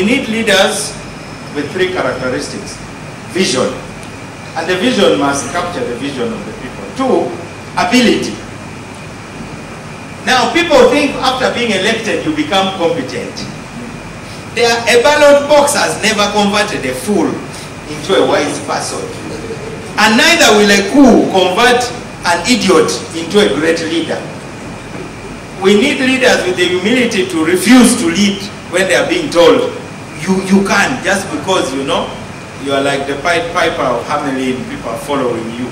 need leaders with three characteristics. Vision. And the vision must capture the vision of the people. Two, ability. Now, people think after being elected, you become competent. A ballot box has never converted a fool into a wise person. And neither will a coup convert an idiot into a great leader. We need leaders with the humility to refuse to lead when they are being told, you can't, just because, you know, you are like the piper of Hamelin, people are following you.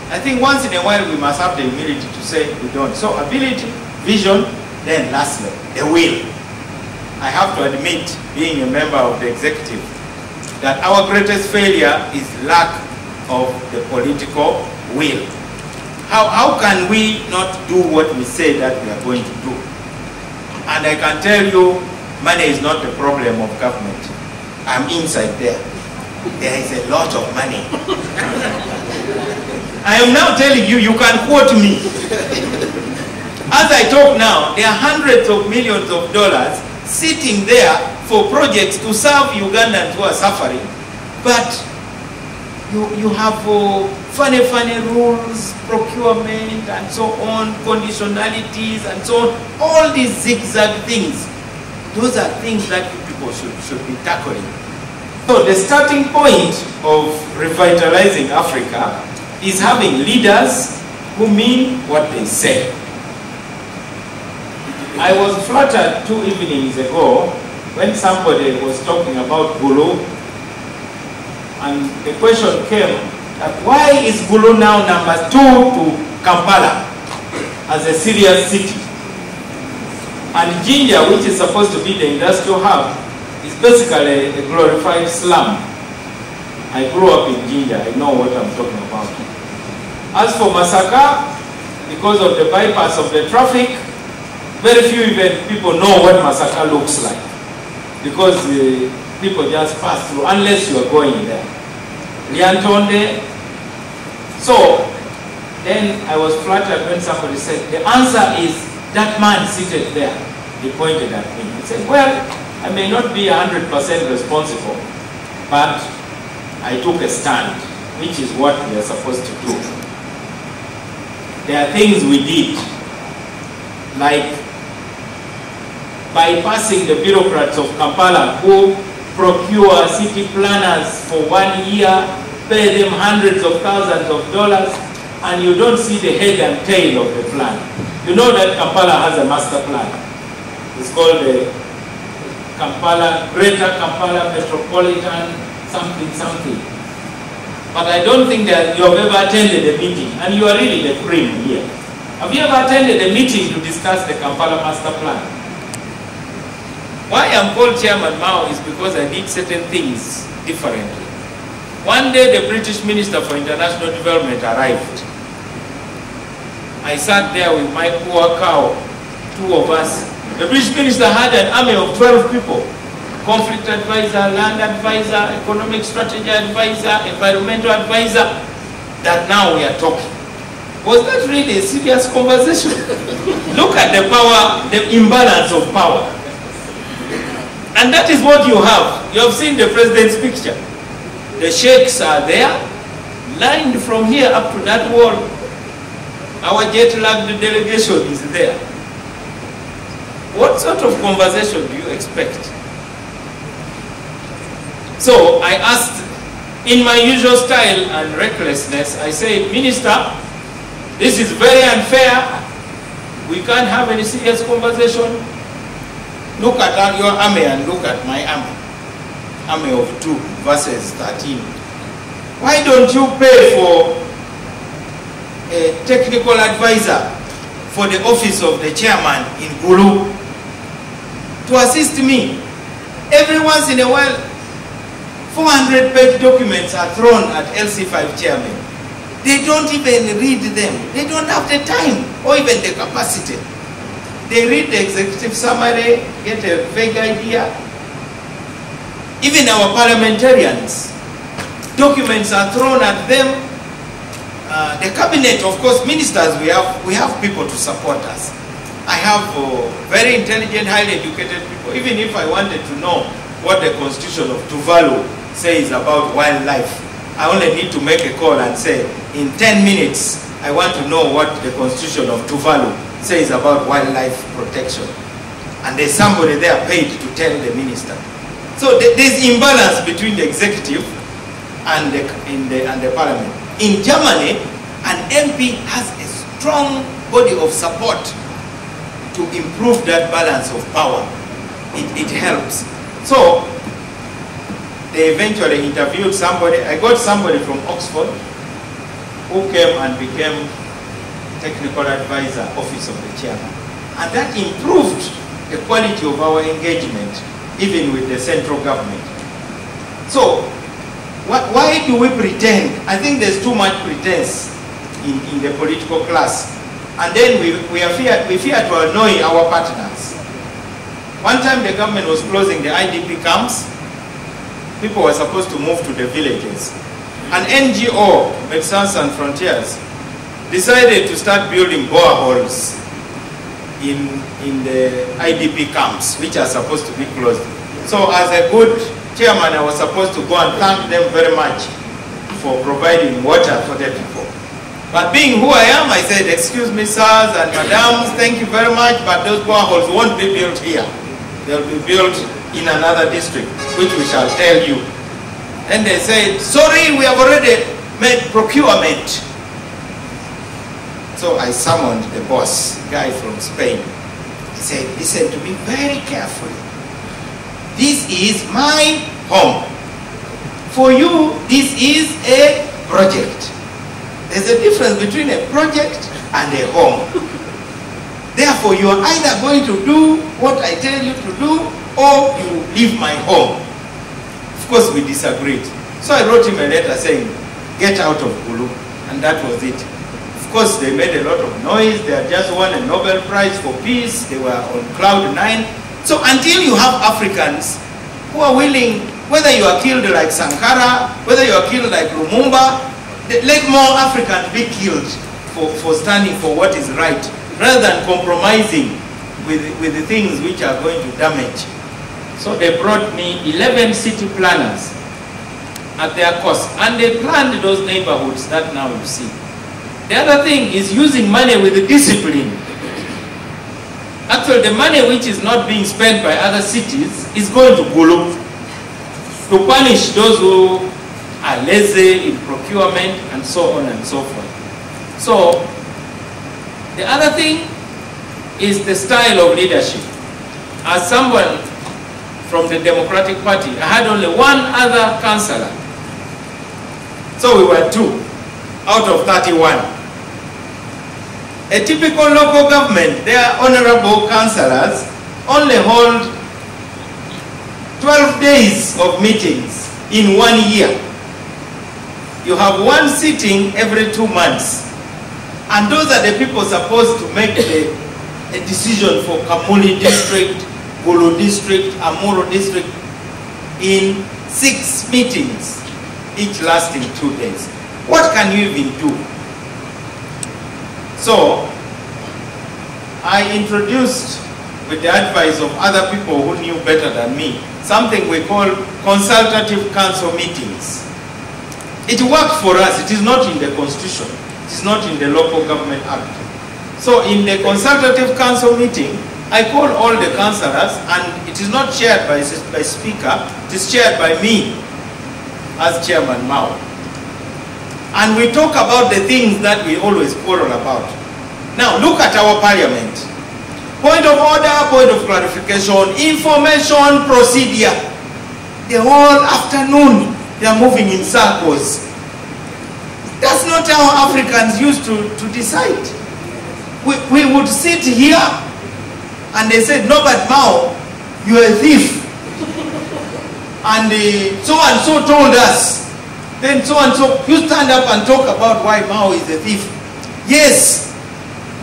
I think once in a while we must have the humility to say we don't. So ability, vision, then lastly, the will. I have to admit, being a member of the executive, that our greatest failure is lack of the political will. How can we not do what we say that we are going to do? And I can tell you, money is not the problem of government. I'm inside there. There is a lot of money. I am now telling you, you can quote me. As I talk now, there are hundreds of millions of dollars sitting there for projects to serve Ugandans who are suffering. But you have funny rules, procurement, and so on, conditionalities, and so on. All these zigzag things, those are things that you people should be tackling. So the starting point of revitalizing Africa is having leaders who mean what they say. I was flattered 2 evenings ago when somebody was talking about Gulu, and the question came that why is Gulu now number 2 to Kampala as a serious city? And Jinja, which is supposed to be the industrial hub, is basically a glorified slum. I grew up in Jinja, I know what I'm talking about. As for Masaka, because of the bypass of the traffic, very few even people know what Masaka looks like, because people just pass through unless you are going there. Liantonde. So then I was flattered when somebody said, the answer is that man seated there. He pointed at me. He said, well, I may not be 100% responsible, but I took a stand, which is what we are supposed to do. There are things we did, like bypassing the bureaucrats of Kampala who procure city planners for 1 year, pay them hundreds of thousands of dollars, and you don't see the head and tail of the plan. You know that Kampala has a master plan. It's called the Greater Kampala Metropolitan something. But I don't think that you have ever attended a meeting, and you are really the cream here. Have you ever attended a meeting to discuss the Kampala master plan? Why I'm called Chairman Mao is because I did certain things differently. One day the British Minister for International Development arrived. I sat there with my poor cow, 2 of us. The British Minister had an army of 12 people. Conflict advisor, land advisor, economic strategy advisor, environmental advisor, that now we are talking. Was that really a serious conversation? Look at the power, the imbalance of power. And that is what you have. You have seen the president's picture. The sheikhs are there, lined from here up to that wall. Our jet-lagged delegation is there. What sort of conversation do you expect? So I asked, in my usual style and recklessness, I said, Minister, this is very unfair. We can't have any serious conversation. Look at your army and look at my army. Army of 2 versus 13. Why don't you pay for a technical advisor for the office of the chairman in Gulu to assist me? Every once in a while, 400-page documents are thrown at LC5 chairman. They don't even read them. They don't have the time or even the capacity. They read the executive summary, get a vague idea. Even our parliamentarians, documents are thrown at them. The cabinet, of course, ministers, we have people to support us. I have very intelligent, highly educated people. Even if I wanted to know what the Constitution of Tuvalu says about wildlife. I only need to make a call and say, in 10 minutes, I want to know what the Constitution of Tuvalu says about wildlife protection. And there's somebody there paid to tell the minister. So there's imbalance between the executive and the parliament. In Germany, an MP has a strong body of support to improve that balance of power. It helps. So they eventually interviewed somebody. I got somebody from Oxford who came and became technical advisor, office of the chairman. And that improved the quality of our engagement, even with the central government. So, why do we pretend? I think there's too much pretense in the political class. And then we fear to annoy our partners. One time the government was closing the IDP camps. People were supposed to move to the villages. An NGO, Médecins Sans Frontières, decided to start building boreholes in the IDP camps, which are supposed to be closed. So as a good chairman, I was supposed to go and thank them very much for providing water for the people. But being who I am, I said, excuse me, sirs and madams, thank you very much, but those boreholes won't be built here. They'll be built in another district, which we shall tell you. And they said, sorry, we have already made procurement. So I summoned the boss, a guy from Spain. He said, listen to me very carefully. This is my home. For you, this is a project. There's a difference between a project and a home. Therefore, you are either going to do what I tell you to do, or you leave my home. Of course, we disagreed. So I wrote him a letter saying, get out of Gulu. And that was it. Of course, they made a lot of noise. They had just won a Nobel Prize for Peace. They were on cloud 9. So until you have Africans who are willing, whether you are killed like Sankara, whether you are killed like Lumumba, let more Africans be killed for standing for what is right, rather than compromising with the things which are going to damage. So they brought me 11 city planners at their cost, and they planned those neighborhoods that now you see. The other thing is using money with the discipline. Actually, the money which is not being spent by other cities is going to Gulu to punish those who are lazy in procurement and so on and so forth. So, the other thing is the style of leadership. As someone from the Democratic Party, I had only one other councillor. So we were 2 out of 31. A typical local government, their honorable councillors only hold 12 days of meetings in 1 year. You have one sitting every 2 months. And those are the people supposed to make a decision for Kamuli district, Gulu district, Amuro district in 6 meetings, each lasting 2 days. What can you even do? So, I introduced, with the advice of other people who knew better than me, something we call consultative council meetings. It worked for us. It is not in the constitution. It is not in the local government act. So in the consultative council meeting, I call all the councillors, and it is not chaired by speaker, it is chaired by me as Chairman Mao. And we talk about the things that we always quarrel about. Now look at our parliament. Point of order, point of clarification, information, procedure. The whole afternoon, they are moving in circles. That's not how Africans used to decide. We would sit here and they said, Norbert Mao, you're a thief. And so-and-so told us. Then so-and-so, you stand up and talk about why Mao is a thief. Yes,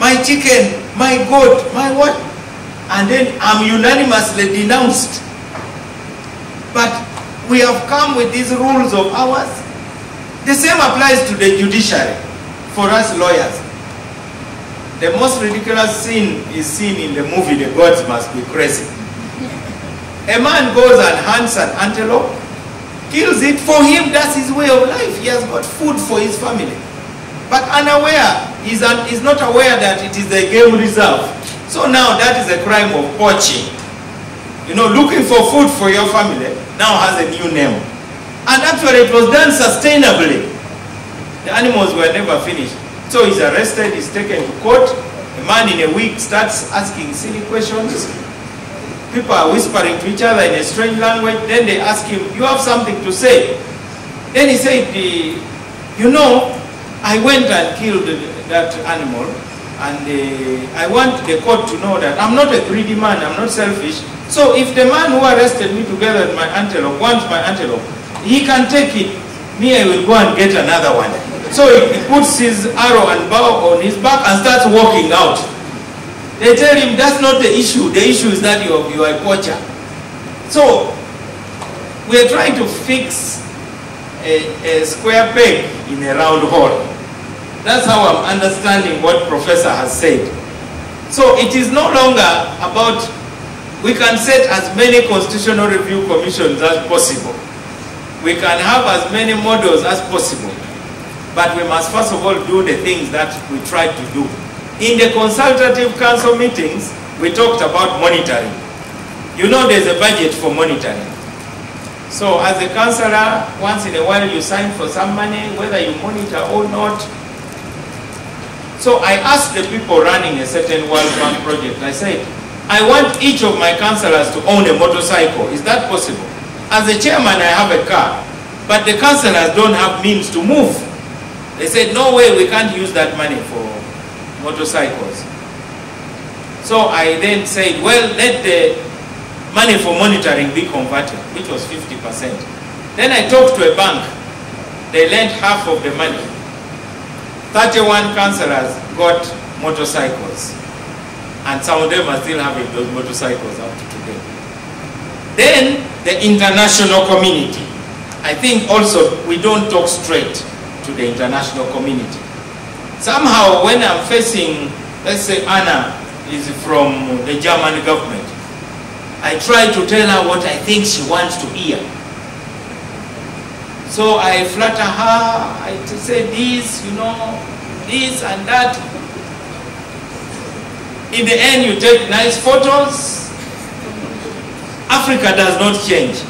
my chicken, my goat, my what? And then I'm unanimously denounced. But we have come with these rules of ours. The same applies to the judiciary for us lawyers. The most ridiculous scene is seen in the movie The Gods Must Be Crazy. A man goes and hunts an antelope, kills it. For him, that's his way of life. He has got food for his family. But unaware, he's not aware that it is a game reserve. So now that is a crime of poaching. You know, looking for food for your family now has a new name. And actually it was done sustainably. The animals were never finished. So he's arrested, he's taken to court. A man in a wig starts asking silly questions. People are whispering to each other in a strange language. Then they ask him, you have something to say? Then he said, you know, I went and killed that animal, and I want the court to know that I'm not a greedy man, I'm not selfish. So if the man who arrested me together with my antelope wants my antelope, he can take it. Me, I will go and get another one. So he puts his arrow and bow on his back and starts walking out. They tell him that's not the issue. The issue is that you are a poacher. So we are trying to fix a square peg in a round hole. That's how I'm understanding what Professor has said. So it is no longer about, we can set as many constitutional review commissions as possible. We can have as many models as possible. But we must first of all do the things that we tried to do. In the consultative council meetings, we talked about monitoring. You know there's a budget for monitoring. So as a councillor, once in a while you sign for some money, whether you monitor or not. So I asked the people running a certain World Bank project, I said, I want each of my councillors to own a motorcycle. Is that possible? As a chairman, I have a car, but the councillors don't have means to move. They said, no way, we can't use that money for motorcycles. So I then said, well, let the money for monitoring be converted, which was 50%. Then I talked to a bank. They lent half of the money. 31 councillors got motorcycles. And some of them are still having those motorcycles up to today. Then the international community. I think also we don't talk straight to the international community. Somehow when I'm facing, let's say Anna is from the German government, I try to tell her what I think she wants to hear. So I flatter her, I say this, you know, this and that. In the end, you take nice photos. Africa does not change.